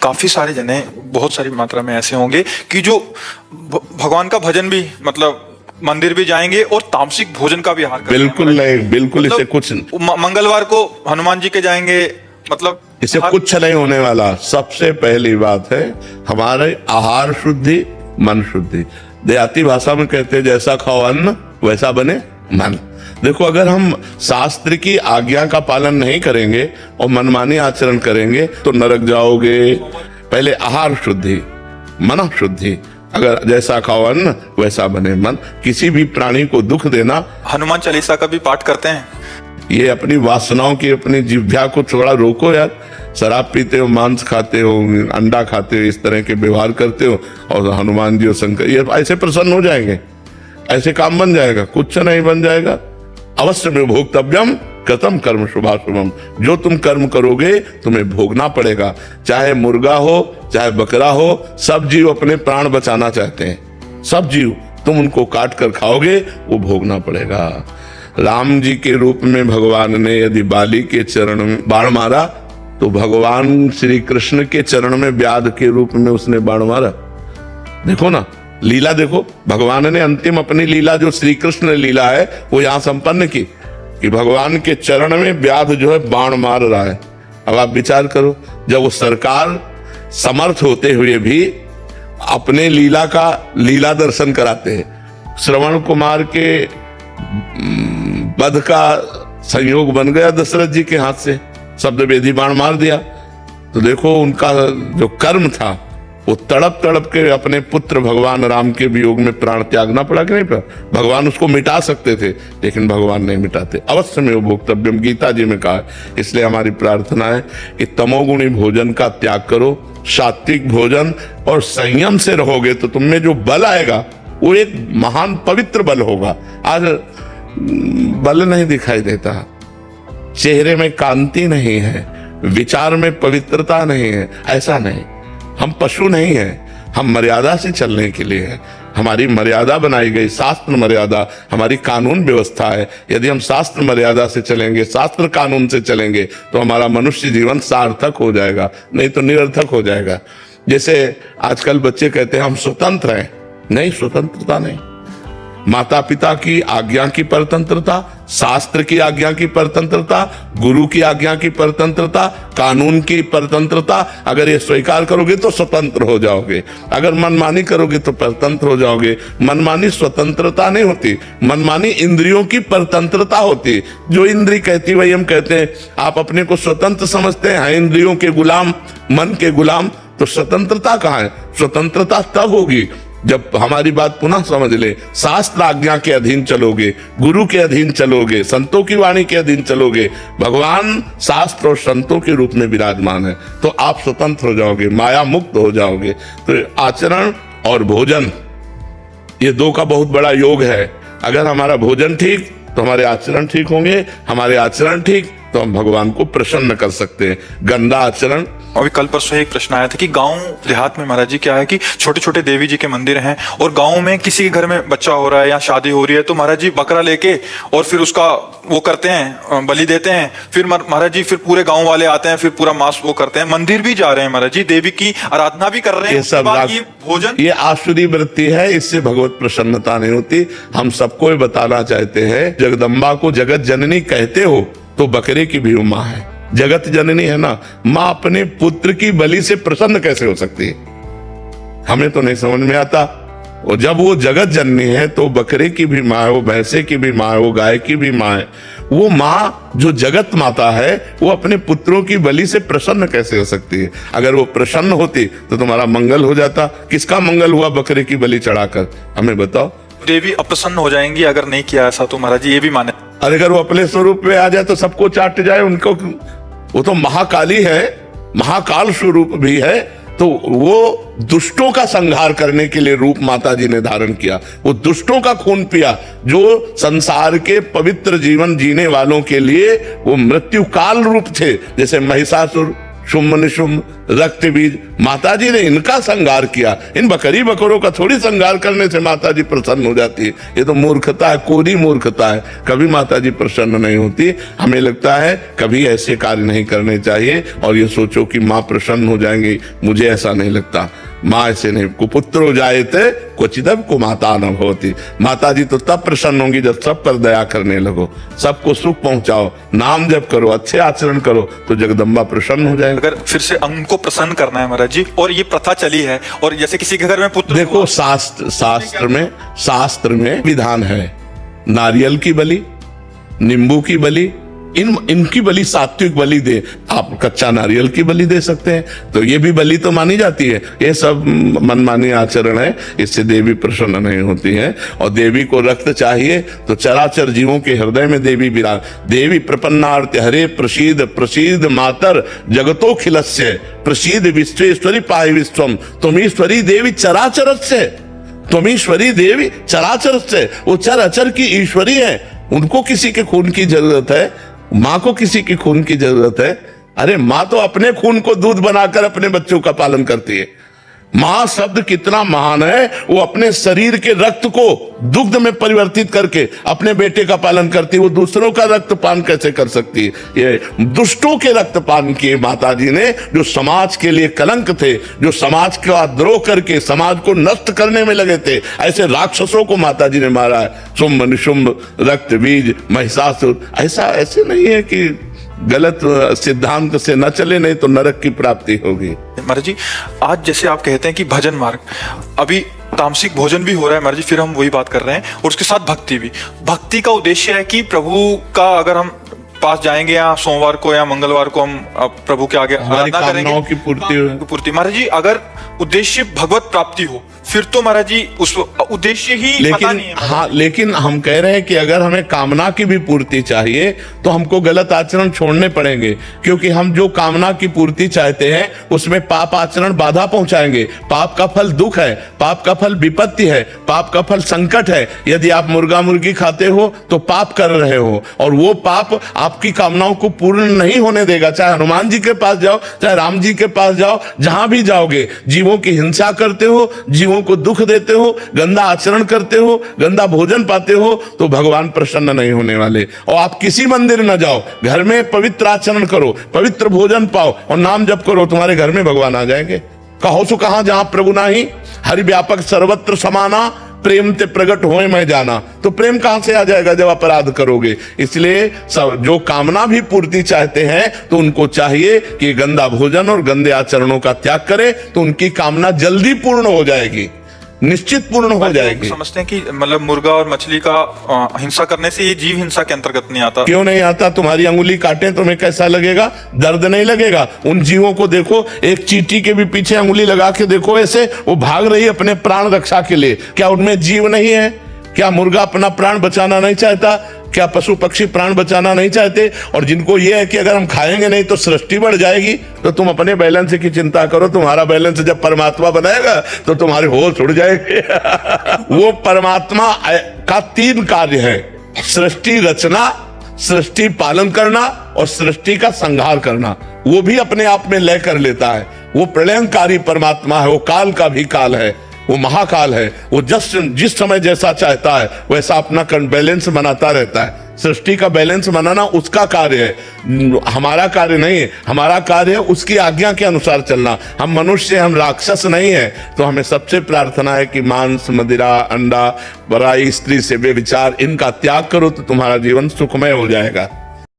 काफी सारे जने बहुत सारी मात्रा में ऐसे होंगे कि जो भगवान का भजन भी मतलब मंदिर भी जाएंगे और तामसिक भोजन का भी आहार करेंगे। बिल्कुल नहीं, बिल्कुल मतलब इसे कुछ मंगलवार को हनुमान जी के जाएंगे, मतलब इसे कुछ नहीं होने वाला। सबसे पहली बात है हमारे आहार शुद्धि, मन शुद्धि। देहाती भाषा में कहते हैं जैसा खाओ अन्न वैसा बने मन। देखो, अगर हम शास्त्र की आज्ञा का पालन नहीं करेंगे और मनमानी आचरण करेंगे तो नरक जाओगे। पहले आहार शुद्धि, मन शुद्धि। अगर जैसा खाओ अन्न वैसा बने मन। किसी भी प्राणी को दुख देना। हनुमान चालीसा का भी पाठ करते हैं। ये अपनी वासनाओं की, अपनी जिह्वा को थोड़ा रोको यार। शराब पीते हो, मांस खाते हो, अंडा खाते हो, इस तरह के व्यवहार करते हो और हनुमान जी और शंकर ये ऐसे प्रसन्न हो जाएंगे, ऐसे काम बन जाएगा? कुछ नहीं बन जाएगा। अवश्य में भोक्तव्यम कृतम कर्म शुभाशुभम। जो तुम कर्म करोगे तुम्हें भोगना पड़ेगा। चाहे मुर्गा हो, चाहे बकरा हो, सब जीव अपने प्राण बचाना चाहते हैं। सब जीव, तुम उनको काट कर खाओगे, वो भोगना पड़ेगा। राम जी के रूप में भगवान ने यदि बाली के चरण में बाण मारा तो भगवान श्री कृष्ण के चरण में व्याध के रूप में उसने बाण मारा। देखो ना, लीला देखो। भगवान ने अंतिम अपनी लीला जो श्री कृष्ण लीला है वो यहां संपन्न की कि भगवान के चरण में व्याध जो है बाण मार रहा है। अब आप विचार करो, जब वो सरकार समर्थ होते हुए भी अपने लीला दर्शन कराते हैं। श्रवण कुमार के वध का संयोग बन गया दशरथ जी के हाथ से, शब्द वेदी बाण मार दिया। तो देखो उनका जो कर्म था वो तड़प तड़प के अपने पुत्र भगवान राम के वियोग में प्राण त्यागना पड़ा कि नहीं पड़ा? भगवान उसको मिटा सकते थे लेकिन भगवान नहीं मिटाते। अवश्य में वो भोक्तव्यम गीता जी में कहा है। इसलिए हमारी प्रार्थना है कि तमोगुणी भोजन का त्याग करो, सात्विक भोजन और संयम से रहोगे तो तुम में जो बल आएगा वो एक महान पवित्र बल होगा। आज बल नहीं दिखाई देता, चेहरे में कांति नहीं है, विचार में पवित्रता नहीं है। ऐसा नहीं, हम पशु नहीं हैं, हम मर्यादा से चलने के लिए हैं। हमारी मर्यादा बनाई गई, शास्त्र मर्यादा हमारी कानून व्यवस्था है। यदि हम शास्त्र मर्यादा से चलेंगे, शास्त्र कानून से चलेंगे तो हमारा मनुष्य जीवन सार्थक हो जाएगा, नहीं तो निरर्थक हो जाएगा। जैसे आजकल बच्चे कहते हैं हम स्वतंत्र हैं। नहीं, स्वतंत्रता नहीं। माता पिता की आज्ञा की परतंत्रता, शास्त्र की आज्ञा की परतंत्रता, गुरु की आज्ञा की परतंत्रता, कानून की परतंत्रता, अगर ये स्वीकार करोगे तो स्वतंत्र हो जाओगे। अगर मनमानी करोगे तो परतंत्र हो जाओगे। मनमानी स्वतंत्रता नहीं होती, मनमानी इंद्रियों की परतंत्रता होती। जो इंद्री कहती वही हम कहते हैं। आप अपने को स्वतंत्र समझते हैं, इंद्रियों के गुलाम, मन के गुलाम, तो स्वतंत्रता कहाँ है? स्वतंत्रता तब होगी जब हमारी बात पुनः समझ ले। शास्त्र आज्ञा के अधीन चलोगे, गुरु के अधीन चलोगे, संतों की वाणी के अधीन चलोगे। भगवान शास्त्र और संतों के रूप में विराजमान है तो आप स्वतंत्र हो जाओगे, माया मुक्त हो जाओगे। तो आचरण और भोजन ये दो का बहुत बड़ा योग है। अगर हमारा भोजन ठीक तो हमारे आचरण ठीक होंगे, हमारे आचरण ठीक तो हम भगवान को प्रसन्न कर सकते हैं। गंदा आचरण। अभी कल परसों एक प्रश्न आया था कि गांव देहात में महाराज जी क्या है कि छोटे छोटे देवी जी के मंदिर हैं और गांव में किसी के घर में बच्चा हो रहा है या शादी हो रही है तो महाराज जी बकरा लेके और फिर उसका वो करते हैं, बलि देते हैं। फिर महाराज जी फिर पूरे गांव वाले आते हैं, फिर पूरा मांस वो करते हैं। मंदिर भी जा रहे हैं महाराज जी, देवी की आराधना भी कर रहे हैं। ये सब भोजन, ये आसुरी वृत्ति है, इससे भगवत प्रसन्नता नहीं होती। हम सबको बताना चाहते हैं, जगदम्बा को जगत जननी कहते हो तो बकरे की भी माँ है। जगत जननी है ना, माँ अपने पुत्र की बलि से प्रसन्न कैसे हो सकती है? हमें तो नहीं समझ में आता। और जब वो जगत जननी है तो बकरे की भी माँ है, वो भैंसे की भी माँ है, वो गाय की भी माँ है। वो माँ जो जगत माता है वो अपने पुत्रों की बलि से प्रसन्न कैसे हो सकती है? अगर वो प्रसन्न होती तो तुम्हारा मंगल हो जाता। किसका मंगल हुआ बकरे की बलि चढ़ाकर? हमें बताओ। देवी अप्रसन्न हो जाएंगी अगर नहीं किया ऐसा तो महाराज जी ये भी माने। अगर वो अपने स्वरूप में आ जाए तो सबको चाट जाए उनको। वो तो महाकाली है, महाकाल स्वरूप भी है। तो वो दुष्टों का संहार करने के लिए रूप माता जी ने धारण किया। वो दुष्टों का खून पिया जो संसार के पवित्र जीवन जीने वालों के लिए वो मृत्यु काल रूप थे। जैसे महिषासुर शुम्भ निशुम्भ रक्त बीज, माता जी ने इनका संहार किया। इन बकरी बकरों का थोड़ी संहार करने से माता जी प्रसन्न हो जाती है। ये तो मूर्खता है, कोरी मूर्खता है। कभी माता जी प्रसन्न नहीं होती। हमें लगता है कभी ऐसे कार्य नहीं करने चाहिए और ये सोचो कि माँ प्रसन्न हो जाएंगी, मुझे ऐसा नहीं लगता। माँ ऐसे नहीं, कुपुत्रो जायते क्वचिदपि कुमाता न भवति। माता जी तो तब प्रसन्न होंगी जब सब पर दया करने लगो, सबको सुख पहुंचाओ, नाम जप करो, अच्छे आचरण करो, तो जगदम्बा प्रसन्न हो जाएगी। अगर फिर से उनको प्रसन्न करना है महाराज जी, और ये प्रथा चली है, और जैसे किसी के घर में पुत्र, देखो शास्त्र में विधान है, नारियल की बलि, नींबू की बलि, इनकी बलि सात्विक बलि दे। आप कच्चा नारियल की बलि दे सकते हैं, तो ये भी बलि तो मानी जाती है। ये सब मनमानी आचरण है, इससे देवी प्रसन्न नहीं होती है। और देवी को रक्त चाहिए तो चराचर जीवों के हृदय में देवी विराज। देवी प्रपन्नार्थ हरे प्रसीद प्रसीद मातर जगतो खिलस्य प्रसीद विश्वेश्वरी पाहि विश्वम तुमीश्वरी देवी चराचरस्य। तुमीश्वरी देवी चराचरस्य, वो चराचर की ईश्वरी है। उनको किसी के खून की जरूरत है? माँ को किसी की खून की जरूरत है? अरे माँ तो अपने खून को दूध बनाकर अपने बच्चों का पालन करती है। माँ शब्द कितना महान है, वो अपने शरीर के रक्त को दुग्ध में परिवर्तित करके अपने बेटे का पालन करती है। वो दूसरों का रक्तपान कैसे कर सकती है? ये दुष्टों के रक्तपान किए माता जी ने, जो समाज के लिए कलंक थे, जो समाज का द्रोह करके समाज को नष्ट करने में लगे थे, ऐसे राक्षसों को माता जी ने मारा है। शुम्भ निशुम्भ रक्त बीज महिषासुर। ऐसे नहीं है कि गलत सिद्धांत से न चले, नहीं तो नरक की प्राप्ति होगी। महाराज जी, आज जैसे आप कहते हैं कि भजन मार्ग, अभी तामसिक भोजन भी हो रहा है महाराज जी, फिर हम वही बात कर रहे हैं, और उसके साथ भक्ति भी। भक्ति का उद्देश्य है कि प्रभु का अगर हम पास जाएंगे या सोमवार को या मंगलवार को हम प्रभु के आगे आराधना करेंगे की पूर्ति महाराज जी, अगर उद्देश्य भगवत प्राप्ति हो, फिर तो महाराज जी उस उद्देश्य ही पता नहीं है। हाँ, लेकिन हम कह रहे हैं कि अगर हमें कामना की भी पूर्ति चाहिए तो हमको गलत आचरण छोड़ने पड़ेंगे, क्योंकि हम जो कामना की पूर्ति चाहते हैं उसमें पाप आचरण बाधा पहुंचाएंगे। पाप का फल दुख है, पाप का फल विपत्ति है, पाप का फल संकट है। यदि आप मुर्गा मुर्गी खाते हो तो पाप कर रहे हो, और वो पाप आपकी कामनाओं को पूर्ण नहीं होने देगा। चाहे हनुमान जी के पास जाओ, चाहे राम जी के पास जाओ, जहां भी जाओगे, जीवों की हिंसा करते हो, जीवों को दुख देते हो, गंदा आचरण करते हो, गंदा भोजन पाते हो, तो भगवान प्रसन्न नहीं होने वाले। और आप किसी मंदिर न जाओ, घर में पवित्र आचरण करो, पवित्र भोजन पाओ और नाम जप करो, तुम्हारे घर में भगवान आ जाएंगे। कहो सो कहां जहां प्रभु नाही, हरि व्यापक सर्वत्र समाना, प्रेम ते प्रकट होए मैं जाना। तो प्रेम कहां से आ जाएगा जब अपराध करोगे? इसलिए सब जो कामना भी पूर्ति चाहते हैं तो उनको चाहिए कि गंदा भोजन और गंदे आचरणों का त्याग करें, तो उनकी कामना जल्दी पूर्ण हो जाएगी, निश्चित पूर्ण हो जाएगी। समझते हैं कि मतलब मुर्गा और मछली का हिंसा करने से ये जीव हिंसा के अंतर्गत नहीं आता। क्यों नहीं आता? तुम्हारी अंगुली काटे तुम्हें कैसा लगेगा? दर्द नहीं लगेगा? उन जीवों को देखो, एक चींटी के भी पीछे अंगुली लगा के देखो, ऐसे वो भाग रही है अपने प्राण रक्षा के लिए। क्या उनमें जीव नहीं है? क्या मुर्गा अपना प्राण बचाना नहीं चाहता? क्या पशु पक्षी प्राण बचाना नहीं चाहते? और जिनको ये है कि अगर हम खाएंगे नहीं तो सृष्टि बढ़ जाएगी, तो तुम अपने बैलेंस की चिंता करो। तुम्हारा बैलेंस जब परमात्मा बनाएगा तो तुम्हारे होश उड़ जाएंगे। वो परमात्मा का 3 कार्य है: सृष्टि रचना, सृष्टि पालन करना और सृष्टि का संहार करना। वो भी अपने आप में लय कर लेता है। वो प्रलयंकारी परमात्मा है, वो काल का भी काल है, वो महाकाल है। वो जिस समय जैसा चाहता है वैसा अपना बैलेंस बनाता रहता है। सृष्टि का बैलेंस बनाना उसका कार्य है, हमारा कार्य नहीं है। हमारा कार्य है उसकी आज्ञा के अनुसार चलना। हम मनुष्य, हम राक्षस नहीं है। तो हमें सबसे प्रार्थना है कि मांस, मदिरा, अंडा, बराई, स्त्री से बेविचार, इनका त्याग करो तो तुम्हारा जीवन सुखमय हो जाएगा।